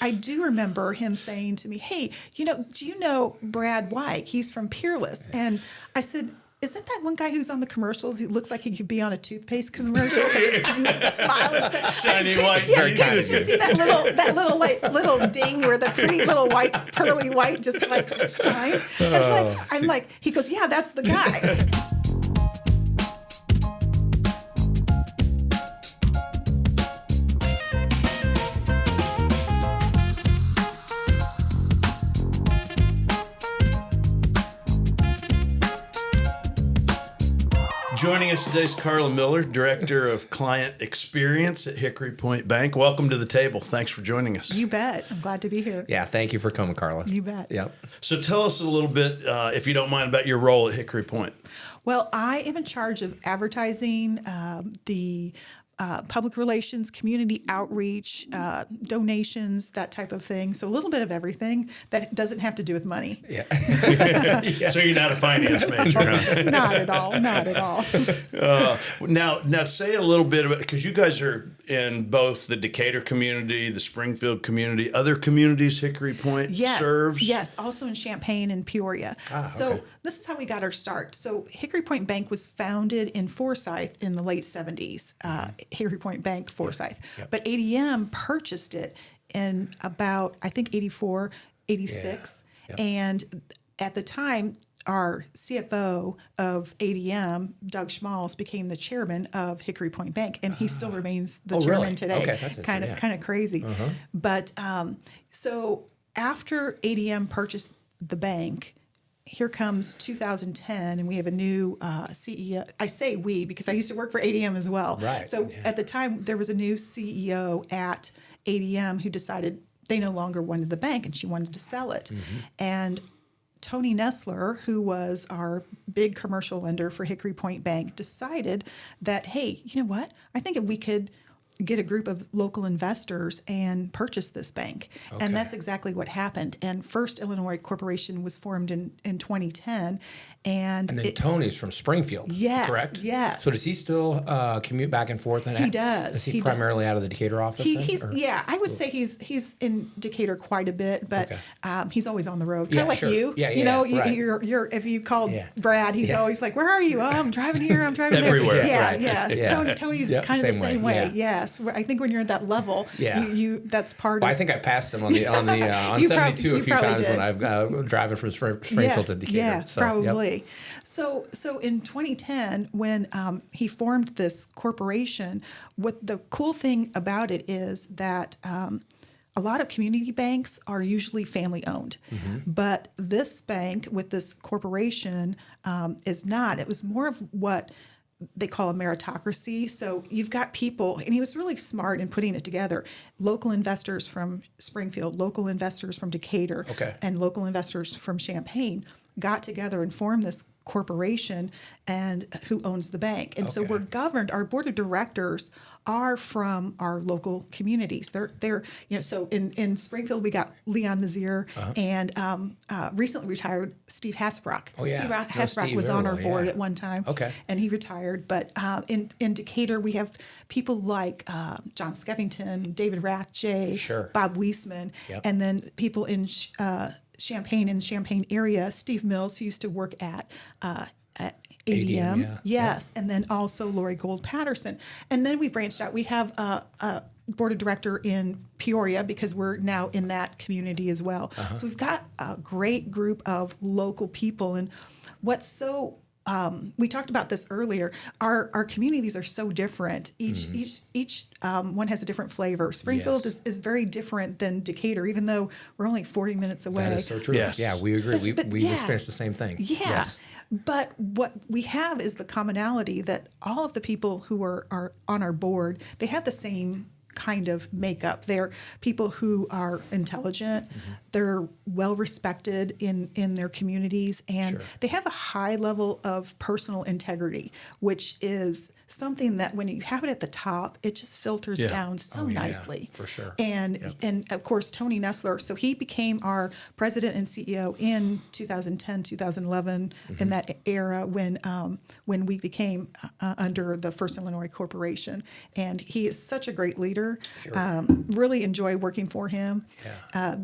I do remember him saying to me, "Hey, do you know Brad Wike? He's from Peerless." And I said, "Isn't that one guy who's on the commercials who looks like he could be on a toothpaste commercial? His smile is so Shiny white Yeah, teeth. did you see that little ding where the pretty little white, pearly white just like shines? I'm like, he goes, "Yeah, that's the guy." Joining us today is Karla Miller, Director of Client Experience at Hickory Point Bank. Welcome to the table. Thanks for joining us. You bet. I'm glad to be here. Yeah, thank you for coming, Karla. You bet. Yep. So tell us a little bit, if you don't mind, about your role at Hickory Point. Well, I am in charge of advertising, the public relations, community outreach, donations, that type of thing. So a little bit of everything that doesn't have to do with money. Yeah. So you're not a finance major, huh? Not at all. Not at all. Now say a little bit about, because you guys are in both the Decatur community, the Springfield community, other communities Hickory Point serves? Yes, also in Champaign and Peoria. So okay. this is how we got our start. So Hickory Point Bank was founded in Forsyth in the late 70s. Hickory Point Bank, Forsyth. Yep. But ADM purchased it in about, I think, 84, 86. Yeah. Yep. And at the time, our CFO of ADM, Doug Schmalz, became the chairman of Hickory Point Bank, and he still remains the chairman really? today. Okay, that's kind of crazy. But so after ADM purchased the bank, here comes 2010, and we have a new CEO. I say we because I used to work for ADM as well. Right. So at the time, there was a new CEO at ADM who decided they no longer wanted the bank, and she wanted to sell it. And Tony Nessler, who was our big commercial lender for Hickory Point Bank, decided that, hey, you know what? I think if we could get a group of local investors and purchase this bank. Okay. And that's exactly what happened. And First Illinois Corporation was formed in 2010. And then Tony's from Springfield, yes, correct? Yes. So does he still commute back and forth? And He does. Is he He primarily out of the Decatur office? Yeah, I would say he's in Decatur quite a bit, but he's always on the road, kind of like sure. you. Yeah, you know, right. you're if you called Yeah. Brad, he's always like, "Where are you? Oh, I'm driving here. I'm driving Everywhere. there." Yeah, Right. yeah. Yeah. Tony's Yep, kind of the same same way, way. yeah. Yes, I think when you're at that level, Yeah. you that's part Well, of. I think I passed him on You 72 a few probably times did. when I've driving from Springfield to Decatur. Yeah, So, yep. probably. So in 2010, when he formed this corporation, what the cool thing about it is that a lot of community banks are usually family owned, but this bank with this corporation is not. It was more of what they call a meritocracy. So you've got people, and he was really smart in putting it together. Local investors from Springfield, local investors from Decatur, and local investors from Champaign got together and formed this corporation and who owns the bank. And so we're governed, our board of directors are from our local communities. They're so in Springfield we got Leon Mazier and recently retired Steve Hasbrock. Oh, yeah. Steve Know Hasbrock Steve was very on our well, board yeah. at one time. Okay. And he retired. But in Decatur we have people like John Skeffington, David Rathje, Sure. Bob Weisman, Yep. and then people in Champaign and Champaign area, Steve Mills, who used to work at ADM. yeah. Yes. And then also Lori Gold Patterson. And then we branched out. We have a board of director in Peoria because we're now in that community as well. So we've got a great group of local people. And what's so we talked about this earlier. Our communities are so different. Each one has a different flavor. Springfield Yes. is very different than Decatur, even though we're only 40 minutes away. That is so true. Yes. Yeah, we agree. But We yeah. experienced the same thing. Yeah. Yes. But what we have is the commonality that all of the people who are on our board, they have the same kind of makeup. They're people who are intelligent, they're well respected in their communities, and they have a high level of personal integrity, which is something that when you have it at the top, it just filters down so nicely. For sure. And of course, Tony Nessler, so he became our president and CEO in 2010, 2011, in that era when we became under the First Illinois Corporation. And he is such a great leader. manager. Really enjoy working for him.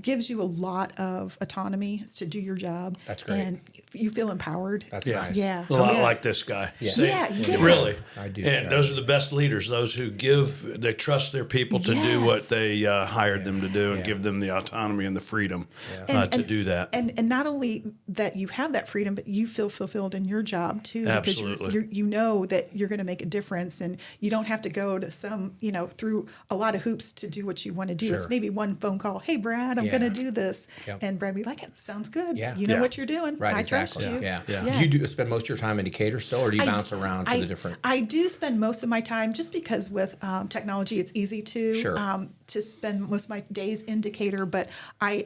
Gives you a lot of autonomy to do your job. That's great. And you feel empowered. That's Yeah. nice. Yeah. A lot like this guy. Yeah. Really. I do. And those are the best leaders, those who they trust their people to do what they hired them to do and give them the autonomy and the freedom to do that. And not only that you have that freedom, but you feel fulfilled in your job too. Absolutely. Because you know that you're going to make a difference, and you don't have to go to through a lot of hoops to do what you want to do. Sure. It's maybe one phone call. Hey, Brad, I'm going to do this. Yep. And Brad be like, sounds good. Yeah. You know what you're doing. Right, I exactly. trust you. Yeah. Yeah. Do you spend most of your time in Decatur still, or do you bounce around to the different? I do spend most of my time, just because with technology, it's easy to Sure. To spend most of my days in Decatur. But I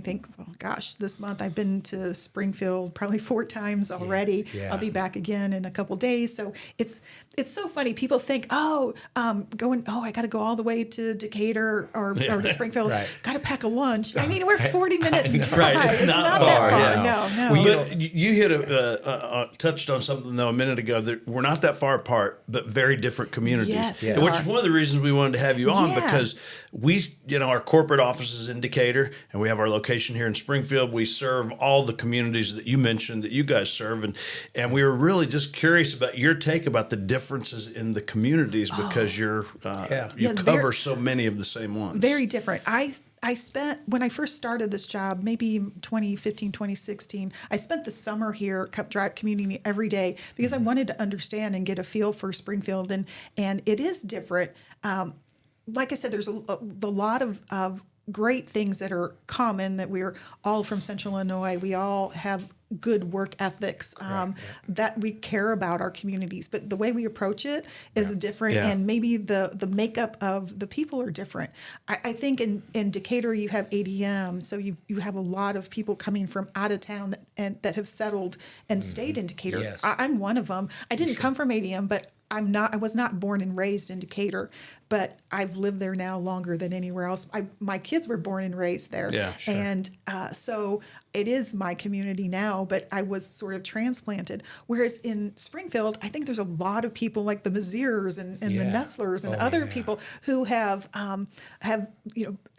think, oh gosh, this month I've been to Springfield probably 4 times already. Yeah. I'll be back again in a couple days. So it's so funny. People think, I got to go all the way to Decatur or to Springfield. Right. Got to pack a lunch. I mean, we're 40 minutes drive. Right, it's not far, that far. yeah. No. But you hit touched on something though a minute ago, that we're not that far apart, but very different communities. Yes, we Which are. is one of the reasons we wanted to have you on, Yeah. because we, our corporate office is in Decatur, and we have our location here in Springfield. We serve all the communities that you mentioned that you guys serve, and we were really just curious about your take about the differences in the communities, because you cover so many of the same ones. Very different. I spent, when I first started this job, maybe 2015, 2016, I spent the summer here, commuting every day, because I wanted to understand and get a feel for Springfield, and it is different. Like I said, there's a lot of great things that are common, that we're all from Central Illinois. We all have good work ethics, that we care about our communities, but the way we approach it is different, and maybe the makeup of the people are different. I think in Decatur you have ADM, so you have a lot of people coming from out of town that have settled and stayed in Decatur. Yes. I'm one of them. I didn't come from ADM, but I was not born and raised in Decatur, but I've lived there now longer than anywhere else. My kids were born and raised there. Yeah, sure. And so it is my community now, but I was sort of transplanted. Whereas in Springfield, I think there's a lot of people like the Maziers and the Nestlers and other people who have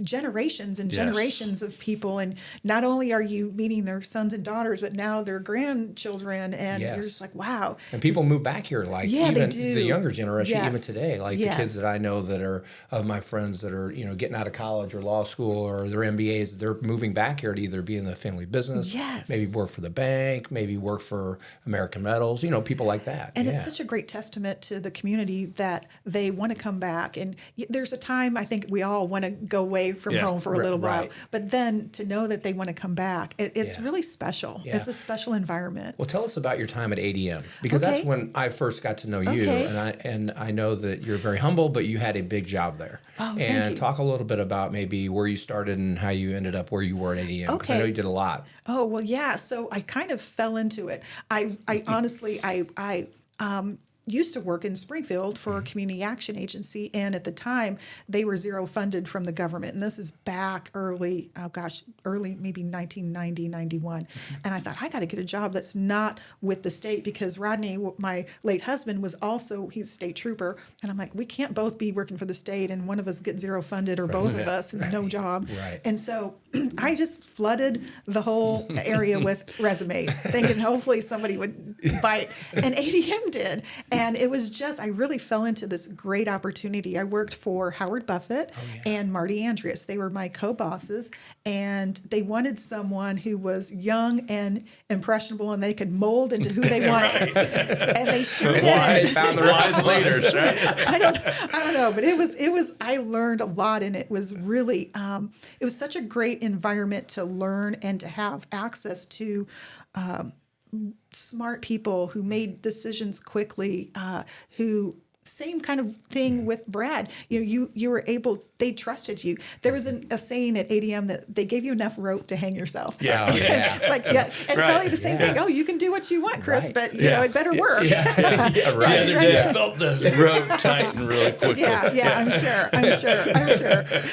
generations and generations of people. And not only are you meeting their sons and daughters, but now their grandchildren. And you're just like, wow. And people move back here, like they even do. the younger generation, even Yes. today, like the kids that I know that are of my friends that are, getting out of college or law school or their MBAs, they're moving back here to either be in the family business, maybe work for the bank, maybe work for American Metals, people like that. And it's such a great testament to the community that they want to come back. And there's a time I think we all want to go away from home for a little while, but then to know that they want to come back, it's really special. Yeah. It's a special environment. Well, tell us about your time at ADM, because that's when I first got to know you, and I know that you're very humble, but you had a big job there. Oh, and thank you. talk a little bit about maybe where you started and how you ended up where you were at ADM, because I know you did a lot. Oh, well, yeah. So I kind of fell into it. I honestly, I used to work in Springfield for a community action agency, and at the time they were zero funded from the government, and this is back early maybe 1990, 91. And I thought, I got to get a job that's not with the state, because Rodney, my late husband, he was a state trooper, and I'm like, we can't both be working for the state and one of us get zero funded, or both of us no job. And so I just flooded the whole area with resumes, thinking hopefully somebody would bite, and ADM did. And it was I really fell into this great opportunity. I worked for Howard Buffett and Marty Andreas. They were my co-bosses, and they wanted someone who was young and impressionable, and they could mold into who they wanted. And they sure did. They found the right leaders, right? I don't know, but it was. I learned a lot, and it was really. It was such a great environment to learn and to have access to. Smart people who made decisions quickly, who same kind of thing with Brad. You were able. they trusted you. There was a saying at ADM that they gave you enough rope to hang yourself. Yeah. It's like, and probably the same thing. Oh, you can do what you want, Chris, Right. but you know, it better work. Right. The other day, I felt the rope tighten really quickly. Yeah, I'm sure.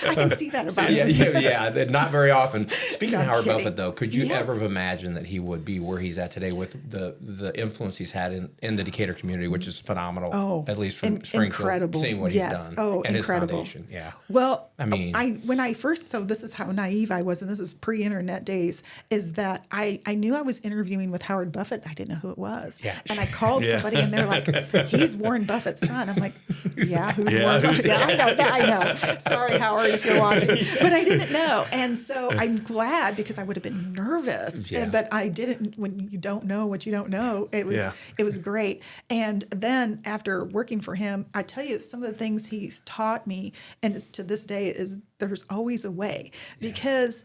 I can see that about him. Yeah, not very often. Speaking of I'm Howard kidding. Buffett, though, could you Yes. ever have imagined that he would be where he's at today with the influence he's had in the Decatur community, which is phenomenal, at least from Springfield, incredible. seeing what Yes. he's done and Incredible. his foundation. Yeah. Well, I mean- when I first, so this is how naive I was, and this is pre-internet days, is that I knew I was interviewing with Howard Buffett. I didn't know who it was. Yeah. And I called somebody, and they're like, he's Warren Buffett's son. I'm like, who's Warren who's Buffett? Yeah, I know. Sorry, Howard, if you're watching. But I didn't know. And so I'm glad, because I would have been nervous. Yeah. But I didn't, when you don't know what you don't know, it was great. And then after working for him, I tell you, some of the things he's taught me, and it's to this day, is there's always a way. Because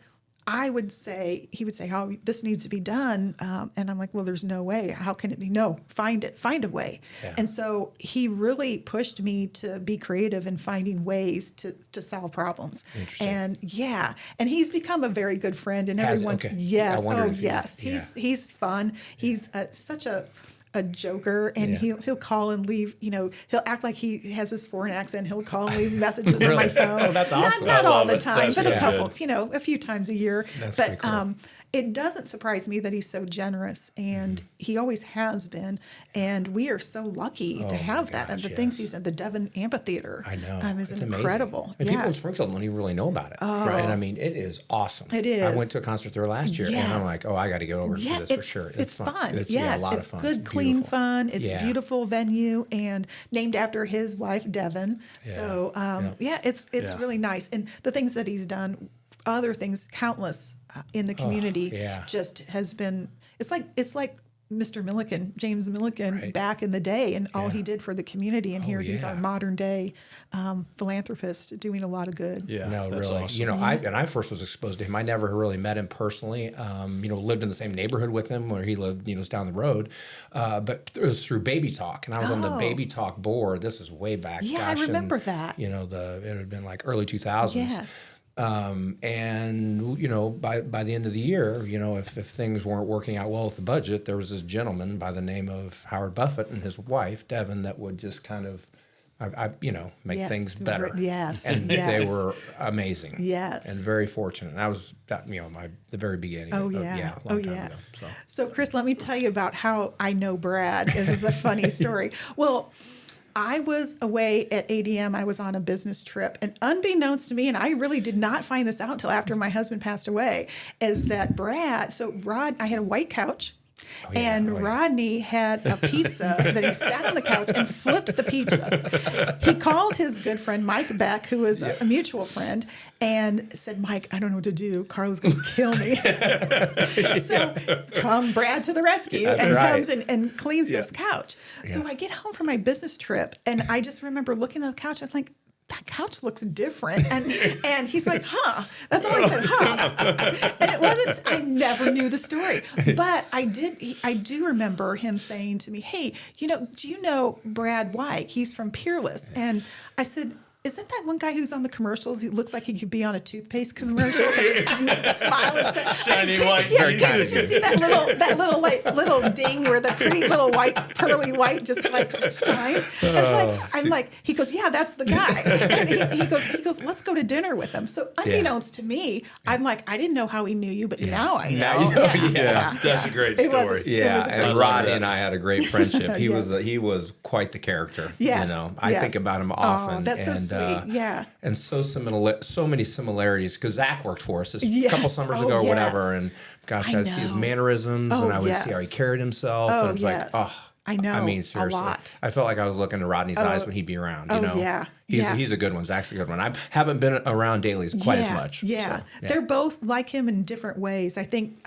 he would say, oh, this needs to be done. And I'm like, well, there's no way. How can it be? No, find a way. Yeah. And so he really pushed me to be creative in finding ways to solve problems. Interesting. And he's become a very good friend. And everyone's, okay. yes, I wondered if he's fun. He's such a joker, and he'll call and leave, he'll act like he has this foreign accent. He'll call and leave messages on my phone. Oh, that's awesome. Not I all love the it. time, That's but a so couple, good. a few times a year. That's But pretty cool. it doesn't surprise me that he's so generous, and he always has been. And we are so lucky to have that. And the things he's done, the Devon Amphitheater, I know. is It's incredible. amazing. And people in Springfield don't even really know about it. Right. And I mean, it is awesome. It is. I went to a concert there last year, and I'm Yes. like, oh, I got to go over to this for sure. It's fun. It's Yes, a lot it's of fun. good, It's clean beautiful. fun. It's Yeah. a beautiful venue, and named after his wife, Devon. So, it's really nice. And the things that he's done, other things, countless in the community, just has been. It's like Mr. Milliken, James Milliken, back in the day, and all he did for the community. And here he's our modern day philanthropist, doing a lot of good. Yeah, No, that's really. awesome. I first was exposed to him. I never really met him personally. Lived in the same neighborhood with him where he lived, was down the road. But it was through Baby Talk, and I was on the Baby Talk board. This is way back. Yeah, I remember that. It had been like early 2000s. Yeah. By the end of the year, if things weren't working out well with the budget, there was this gentleman by the name of Howard Buffett and his wife Devon that would just kind of, make things better. Yes, and yes. they were amazing. Yes. and very fortunate. And that was the very beginning. Oh, of, yeah. a long Oh, time yeah. ago. So. So, Chris, let me tell you about how I know Brad. This is a funny story. Well, I was away at ADM. I was on a business trip, and unbeknownst to me, and I really did not find this out until after my husband passed away, is that Brad, I had a white couch. And Rodney had a pizza that he sat on the couch and flipped the pizza. He called his good friend Mike Beck, who was a mutual friend, and said, Mike, I don't know what to do. Carla's going to kill me. So come Brad to the rescue. That's and right. comes and cleans this couch. So I get home from my business trip, and I just remember looking at the couch. I'm like, that couch looks different. And he's like, huh. That's all he said, huh. And it wasn't, I never knew the story. But I do remember him saying to me, hey, do you know Brad Wike? He's from Peerless. And I said, isn't that one guy who's on the commercials? He looks like he could be on a toothpaste commercial. His smile is so Shiny white Yeah, teeth. did you see that little ding where the pretty little pearly white just like shines? I'm like, he goes, yeah, that's the guy. And he goes, let's go to dinner with him. So unbeknownst to me, I'm like, I didn't know how he knew you, but now I know. Now you know, yeah. That's a great It was story. a- Yeah, was a and great Rodney story. and I had a great friendship. He Yes. he was quite the character. Yes, I yes. think about him often. that's so sweet. Yeah. and so many similarities because Zach worked for us a Yes. couple summers Oh, ago or yes. whatever, and gosh, I I'd see his know. mannerisms, Oh, and I would yes. see how he carried himself, Oh, and it was yes. like, oh. I know, I mean, a seriously, lot. I felt like I was looking into Rodney's eyes when he'd be around. Oh, yeah. He's a good one. Zach's a good one. I haven't been around dailies quite as much. Yeah. So, They're both like him in different ways. I think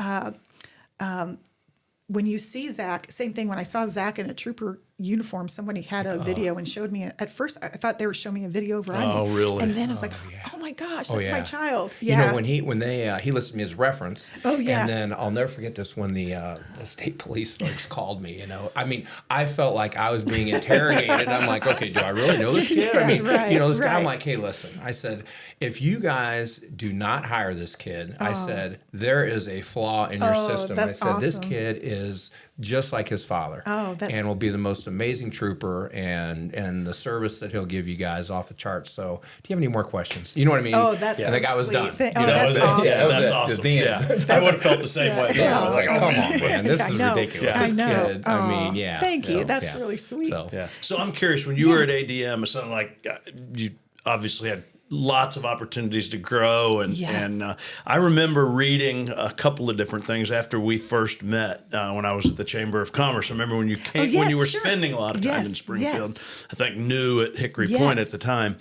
when you see Zach, same thing when I saw Zach in a trooper uniform. Somebody had a video and showed me. At first, I thought they were showing me a video over Oh, onion. really? And then I was like, oh my gosh, that's my child. You know, when he listed me as reference. Oh, yeah. And then I'll never forget this when the state police folks called me. You know, I mean, I felt like I was being interrogated. And I'm like, okay, do I really know this kid? I mean, this guy. I'm like, hey, listen. I said, if you guys do not hire this kid, I said, there is a flaw in your system. I said, this kid is just like his father. And will be the most amazing trooper, and the service that he'll give you guys off the charts. So, do you have any more questions? You know what I mean? Oh, that's and the guy was sweet. done. That's awesome. Yeah, that's awesome. I would have felt the same way. I was like, come on, man, this is ridiculous. I This know. kid, I mean, Thank you. That's really sweet. So I'm curious, when you were at ADM, it sounded like you obviously had lots of opportunities to grow, and I remember reading a couple of different things after we first met when I was at the Chamber of Commerce. I remember when you came, when you were spending a lot of time in Springfield. I think new at Hickory Point at the time,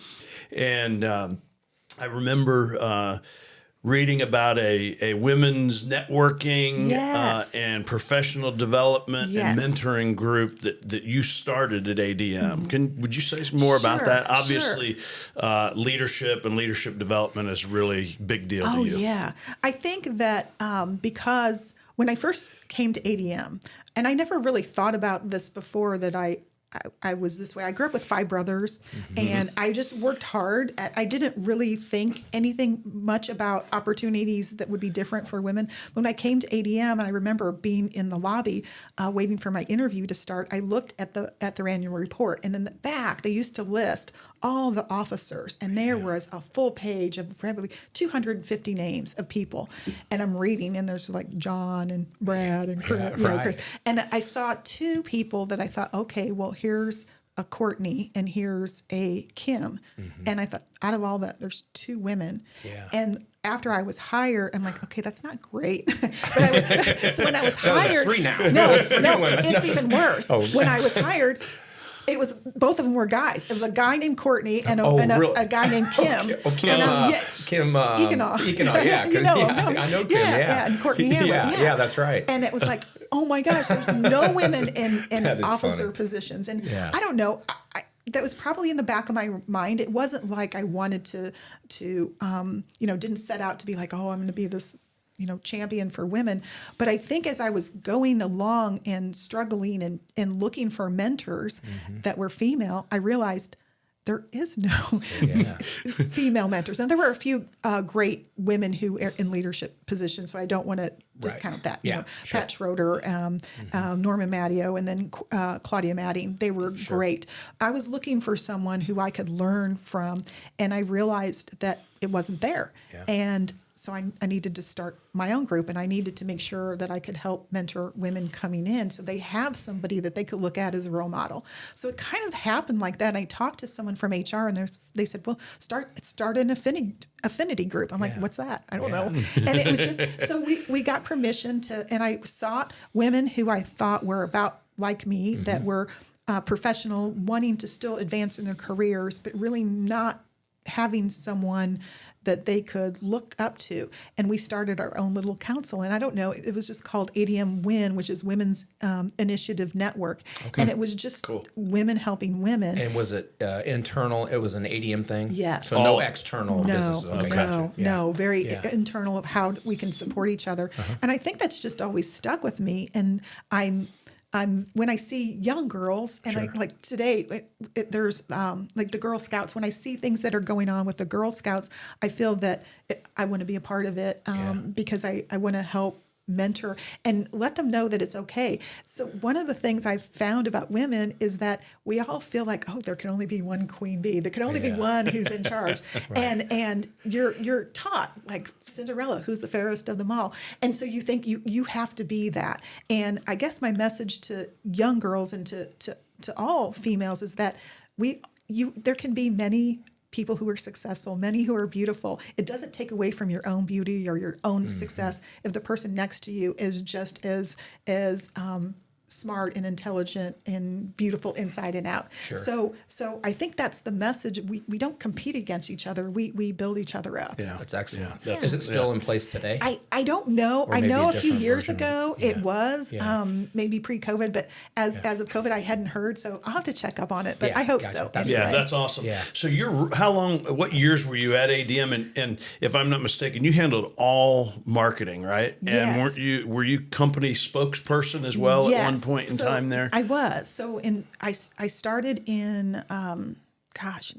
and I remember reading about a women's networking and professional development and mentoring group that you started at ADM. Would you say some more about that? Obviously, leadership and leadership development is a really big deal to you. Oh, yeah. I think that because when I first came to ADM, and I never really thought about this before that I was this way. I grew up with 5 brothers, and I just worked hard. I didn't really think anything much about opportunities that would be different for women. When I came to ADM, and I remember being in the lobby waiting for my interview to start, I looked at their annual report, and in the back they used to list all the officers, and there was a full page of probably 250 names of people, and I'm reading, and there's like John and Brad and Chris, Chris, and I saw 2 people that I thought, okay, well, here's a Courtney and here's a Kim, and I thought, out of all that, there's 2 women, and after I was hired, I'm like, okay, that's not great. So when I was hired, 3 now. no, it's even worse. When I was hired, it was both of them were guys. It was a guy named Courtney and a guy named Kim. Kim Econoff, yeah. I know Kim, and Courtney Hembrough. Yeah, that's right. And it was like, oh my gosh, there's no women in officer positions. And I don't know, that was probably in the back of my mind. It wasn't like I wanted to didn't set out to be like, oh, I'm going to be this champion for women. But I think as I was going along and struggling and looking for mentors that were female, I realized there is no female mentors. And there were a few great women who are in leadership positions, so I don't want to discount that. Pat Schroeder, Norma Matteo, and then Claudia Madding. They were great. I was looking for someone who I could learn from, and I realized that it wasn't there. And so I needed to start my own group, and I needed to make sure that I could help mentor women coming in so they have somebody that they could look at as a role model. So it kind of happened like that. And I talked to someone from HR, and they said, well, start an affinity group. I'm like, what's that? I don't know. And it was just, so we got permission and I sought women who I thought were about like me, that were professional, wanting to still advance in their careers, but really not having someone that they could look up to. And we started our own little council. And I don't know, it was just called ADM WIN, which is Women's Initiative Network. And it was just women helping women. And was it internal? It was an ADM thing? Yes. So no external businesses? Okay, gotcha. No, very internal of how we can support each other. And I think that's just always stuck with me. And I'm when I see young girls, and I like today, there's like the Girl Scouts. When I see things that are going on with the Girl Scouts, I feel that I want to be a part of it because I want to help mentor and let them know that it's okay. So one of the things I've found about women is that we all feel like, oh, there can only be one queen bee. There can only be one who's in charge. And you're taught like Cinderella, who's the fairest of them all. And so you think you have to be that. And I guess my message to young girls and to all females is that there can be many people who are successful, many who are beautiful. It doesn't take away from your own beauty or your own success if the person next to you is just as smart and intelligent and beautiful inside and out. Sure. So I think that's the message. We don't compete against each other. We build each other up. Yeah. That's excellent. Yeah. Is it still in place today? I don't know. I maybe know a a few different years version of ago it. Yeah. it was Yeah. maybe pre-COVID, but as of COVID, I hadn't heard. So I'll have to check up on it. But Yeah, I hope gotcha. so. That's Yeah, anyway. that's awesome. Yeah. So how long, what years were you at ADM? And if I'm not mistaken, you handled all marketing, right? And Yes. were you company spokesperson as well at one Yes. point in So time there? I was. So I started in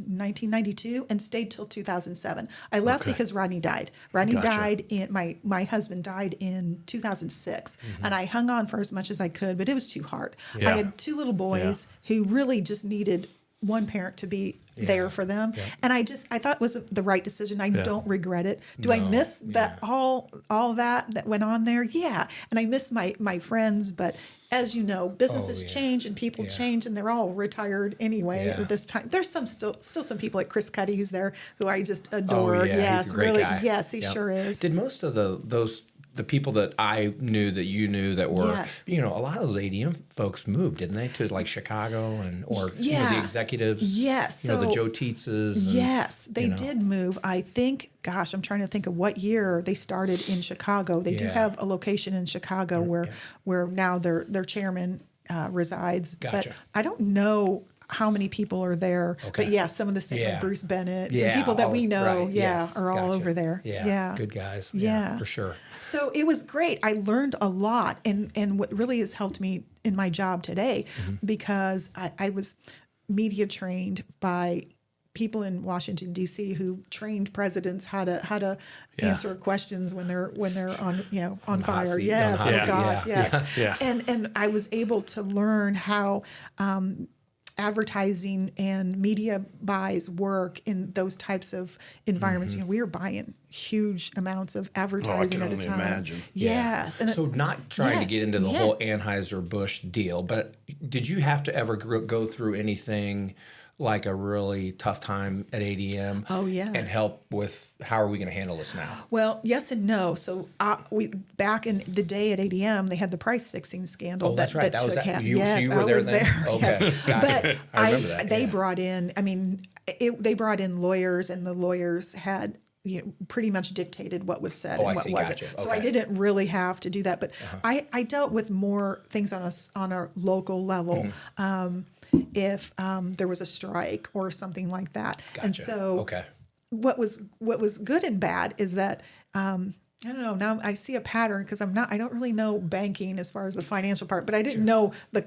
1992 and stayed till 2007. I left Okay. because Rodney died. Rodney Gotcha. died in my husband died in 2006, and I hung on for as much as I could, but it was too hard. Yeah. I had two little boys who really just needed one parent to be there for them, and I thought it was the right decision. I don't regret it. Do I miss that all that went on there? Yeah, and I miss my friends, but as you know, businesses change and people change, and they're all retired anyway Yeah. at this time. There's still some people like Chris Cuddy who's there who I just adore. Oh, yeah, Yes, he's a great really. guy. Yes, he Yep. sure is. Did most of the people that I knew that you knew that were, Yes. a lot of those ADM folks moved, didn't they, to like Chicago or the Yeah. executives? Yes, the so- Joe Tietzes. And, Yes, they you know. did move. I think, gosh, I'm trying to think of what year they started in Chicago. They do Yeah. have a location in Chicago where now their chairman resides. Gotcha. But I don't know how many people are there. Okay. But yeah, some of the same, Yeah. like Bruce Bennett, Yeah, some people that we know, right, yes, are all gotcha. over there. Yeah, good guys. Yeah. for sure. So it was great. I learned a lot, and what really has helped me in my job today, because I was media trained by people in Washington D.C. who trained presidents how to answer questions when they're on on hot fire. seat, Yes, on the oh hot gosh, seat. yes. Yeah. And I was able to learn how advertising and media buys work in those types of environments. We were buying huge amounts of advertising at a only time. imagine. Yes. And So not trying to yes, get into the yeah. whole Anheuser-Busch deal, but did you have to ever go through anything like a really tough time at ADM? Oh, yeah. And help with how are we going to handle this now? Well, yes and no. So we back in the day at ADM, they had the price fixing scandal. Oh, that's right. That was took that. half- You- so yes, you were I there was then? there. Okay, Yes. gotcha. But I remember that, They yeah. brought in. I mean, they brought in lawyers, and the lawyers had pretty much dictated what was said Oh, I and what see. wasn't. Gotcha. So I Okay. didn't really have to do that. But I dealt with more things on a local level. If there was a strike or something like that, and Gotcha. so Okay. what was good and bad is that I don't know. Now I see a pattern because I don't really know banking as far as the financial part, but I didn't know the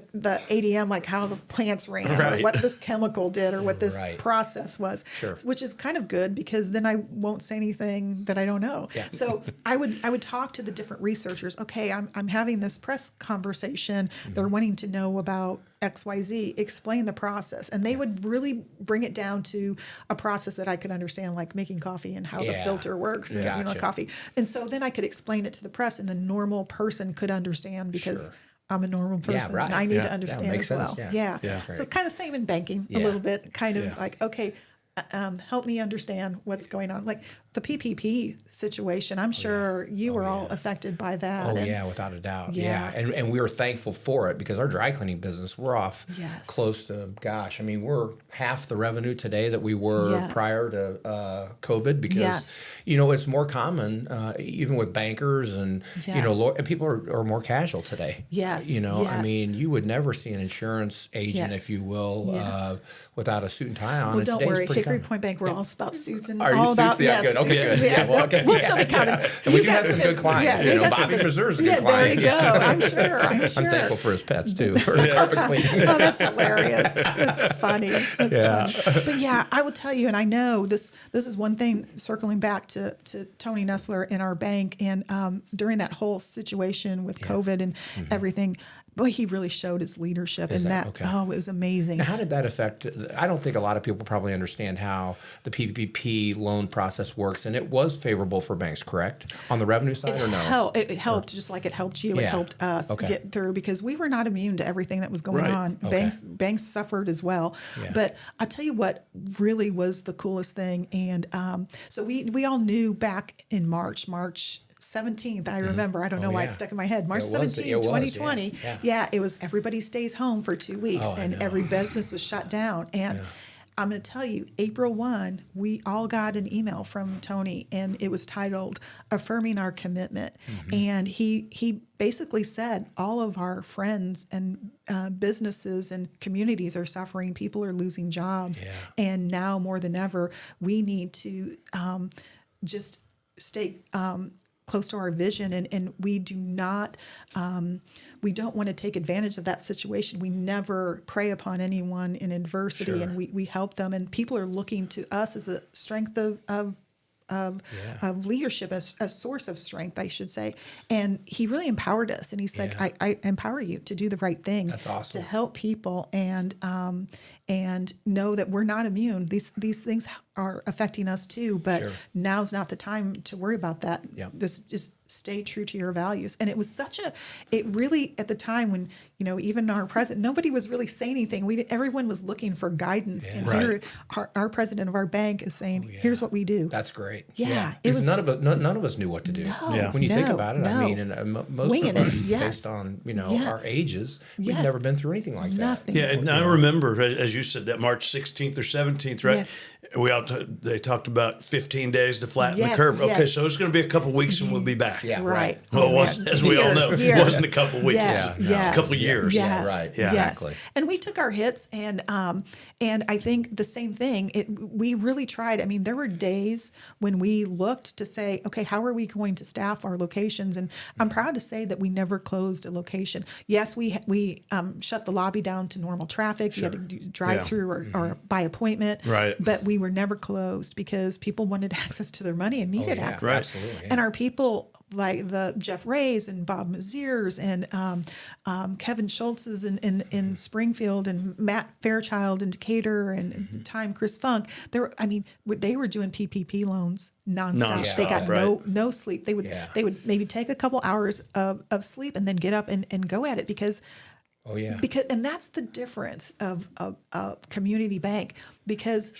ADM, like how the plants ran or Right. what this chemical did or what this Right. process was, Sure. which is kind of good because then I won't say anything that I don't know. Yeah. So I would talk to the different researchers. Okay, I'm having this press conversation. They're wanting to know about XYZ, explain the process. And they would really bring it down to a process that I could understand, like making coffee and how the Yeah. filter works and Gotcha. coffee. And so then I could explain it to the press, and the normal person could understand because Sure. I'm a normal person. right. And I need Yeah. to Yeah, understand makes as well. sense. Yeah. Yeah. So kind of same in banking a Yeah. little bit, kind of Yeah. like, okay, help me understand what's going on. Like the PPP situation, I'm sure you were all affected by that. Oh and- yeah, without a doubt. Yeah. And we were thankful for it because our dry cleaning business, we're off Yes. close to, gosh, I mean, we're half the revenue today that we were Yes. prior to COVID because, Yes. it's more common, even with bankers and, Yes. and people are more casual today. Yes, I yes. mean, you would never see an insurance agent, Yes. if you will, Yes. without a suit and tie on. Well, And don't today's worry. pretty Hickory common. Point Bank, we're all about suits and Are you all suits? about Yeah, good. Okay, suits. good. Yeah, well, okay. We'll still be counting. And we You do have guys- some good clients. we got some Bobby good- Preserve's a good yeah, client. there you go. I'm sure. I'm thankful for his pets too, for carpet cleaning. Oh, that's hilarious. That's funny. That's funny. But yeah, I will tell you, and I know this is one thing, circling back to Tony Nestler in our bank, and during that whole situation with COVID and everything, boy, he really showed his leadership. Is and that- that, okay. oh, it was amazing. Now, how did that affect? I don't think a lot of people probably understand how the PPP loan process works, and it was favorable for banks, correct? On the revenue side, or no? It helped, just like it helped you. It Yeah. helped us Okay. get through because we were not immune to everything that was going Right. on. Okay. Banks suffered as well. Yeah. But I'll tell you what really was the coolest thing. And so we all knew back in March 17th, I remember. I don't know why it's stuck in my head. March It was, 17th, 2020. yeah. It was everybody stays home for 2 weeks, Oh, I and know. every business was shut down. And I'm going to tell you, April 1, we all got an email from Tony, and it was titled Affirming Our Commitment. And he basically said all of our friends and businesses and communities are suffering. People are losing jobs. Yeah. And now more than ever, we need to just stay close to our vision, and we do not we don't want to take advantage of that situation. We never prey upon anyone in adversity, and we help them, and people are looking to us as a strength of leadership, as a source of strength, I should say. And he really empowered us, and he said, I empower you to do the right thing. That's awesome. To help people, and know that we're not immune. These things are affecting us too, but now's not the time to worry about that. Just stay true to your values. And it was it really, at the time when, even our president, nobody was really saying anything. Everyone was looking for guidance. And here, our president of our bank is saying, here's what we do. That's great. Yeah. Because none of us knew what to do. When you think about it, I mean, and most Winging of us, it, based on, our ages, we've Yes. never been through anything like Nothing. Yeah, and I remember, as you said, that March 16th or 17th, right? Yes. They talked about 15 days to flatten the Yes, curve. Okay, yes. so it's going to be a couple weeks and we'll be back. Yeah. Right. Well, it wasn't, as we all know, it wasn't a couple weeks. Yes, It was yes, a couple years. Yes, Yeah, right. Yeah. yes. Exactly. And we took our hits, and I think the same thing. We really tried. I mean, there were days when we looked to say, okay, how are we going to staff our locations? And I'm proud to say that we never closed a location. Yes, we shut the lobby down to normal traffic. You had to drive through or by appointment. Right. But we were never closed because people wanted access to their money and needed yeah. access. Right. Absolutely, yeah. And our people, like the Jeff Rays and Bob Maziers and Kevin Schultz's in Springfield, and Matt Fairchild in Decatur, and Time Chris Funk, they were doing PPP loans nonstop. Nonstop, They got right. no sleep. They would maybe take a couple hours of sleep and then get up and go at it because and that's the difference of community bank, because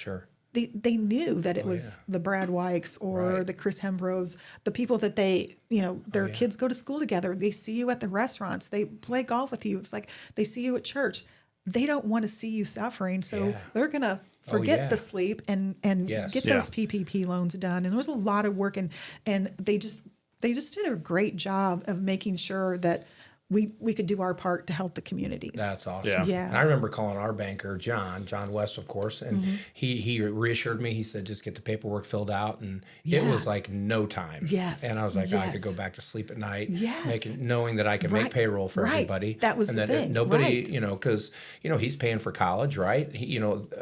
they knew that it was the Brad Wikes or the Chris Hembroughs, the people that their kids go to school together. They see you at the restaurants. They play golf with you. It's like they see you at church. They don't want to see you suffering. So they're going to forget the sleep and get those PPP loans done. And there was a lot of work, and they just did a great job of making sure that we could do our part to help the communities. That's awesome. Yeah. And I remember calling our banker, John West, of course, and he reassured me. He said, just get the paperwork filled out. And it was like no time. Yes. And I was like, I could go back to sleep at night, Yes. knowing that I could make payroll for everybody. That was and the that thing. Nobody, because, he's paying for college, right?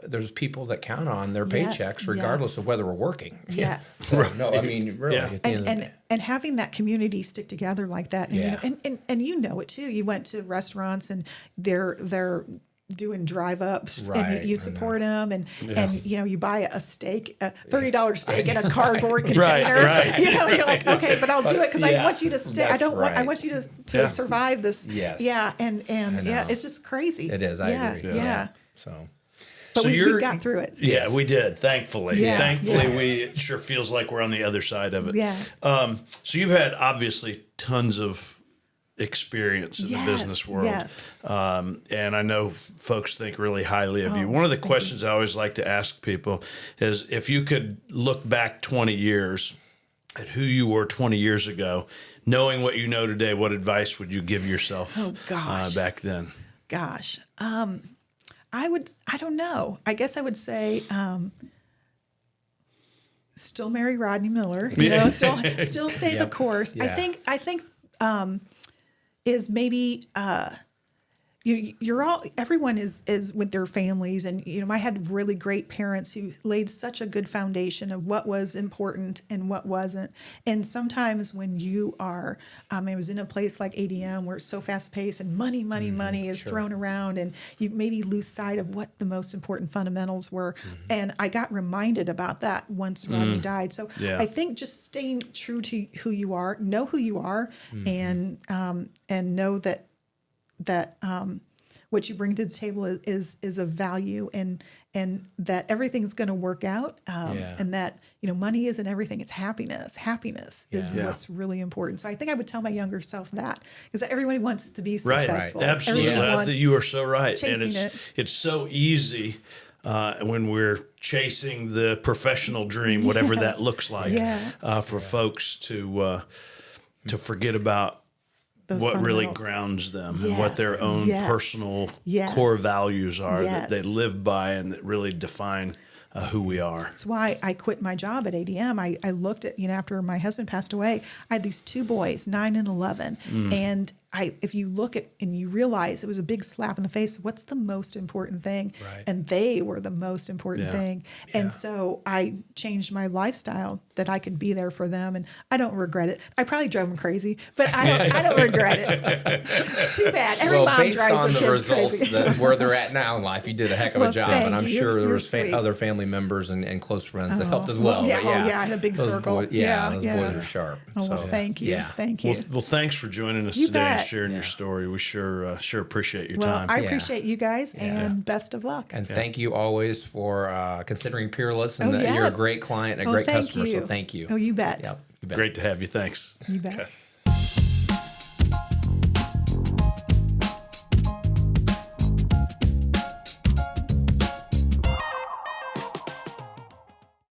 There's people that count on their paychecks regardless of whether we're working. Yes. So, no, I mean, really. Yeah. At the end of the day. And having that community stick together like that, and you know it too. You went to restaurants and they're doing drive ups, Right, and you I support them, and you buy a steak, a $30 steak in a cardboard container. Right. You're like, okay, but I'll do it because I want you to stay. I That's I right. want you to survive this. Yes. Yeah, and it's just crazy. It is. I agree. Yeah. So. But So we got through it. Yeah, we did. Thankfully, Yeah, it sure feels like we're on the other side of it. Yeah. So you've had obviously tons of experience in the business world. Yes. And I know folks think really highly of you. One of the questions I always like to ask people is, if you could look back 20 years at who you were 20 years ago, knowing what you know today, what advice would you give yourself back then? Gosh. I don't know. I guess I would say still marry Rodney Miller. Still stay the course. Yeah. I think is maybe everyone is with their families, and I had really great parents who laid such a good foundation of what was important and what wasn't. And sometimes when you are, I was in a place like ADM where it's so fast paced and money is thrown around, and you maybe lose sight of what the most important fundamentals were. And I got reminded about that once Rodney died. So I think just staying true to who you are, know who you are, and know that what you bring to the table is of value, and and that everything's going to work out, Yeah. and that, money isn't everything. It's happiness. Happiness is Yeah. what's really important. So I think I would tell my younger self that, because everybody wants to be Right, successful. absolutely. Everyone wants You are so right, and chasing it's so easy when we're chasing the professional dream, whatever that looks like, for folks to forget about those what really fundamentals. grounds them and what their own Yes. personal Yes. core values are that Yes. they live by and that really define who we are. That's why I quit my job at ADM. I looked at, after my husband passed away, I had these two boys, 9 and 11. And if you look at and you realize it was a big slap in the face, what's the most important thing? Right. And they were the most important thing. And so I changed my lifestyle that I could be there for them. And I don't regret it. I probably drove them crazy, but I don't regret it. Too bad. Every Well, mom based drives on their the kids results crazy. that where they're at now in life, you did a heck of a Well, job, thank and I'm you. sure there You're was sweet. other family members and close friends that helped as well. Yeah, But oh, yeah, I had a big those circle. Boys, Yeah, those yeah. boys are sharp. Oh, well, So, thank you. Yeah. Thank you. Well, thanks for joining us You today and bet. sharing your story. We sure appreciate your Well, time. I Yeah. appreciate you guys, and best of luck. And thank you always for considering Peerless, and Oh, that you're a yes. great client, and a Oh, great thank customer. you. So thank you. Oh, you bet. Yep, you bet. Great to have you. Thanks. You bet.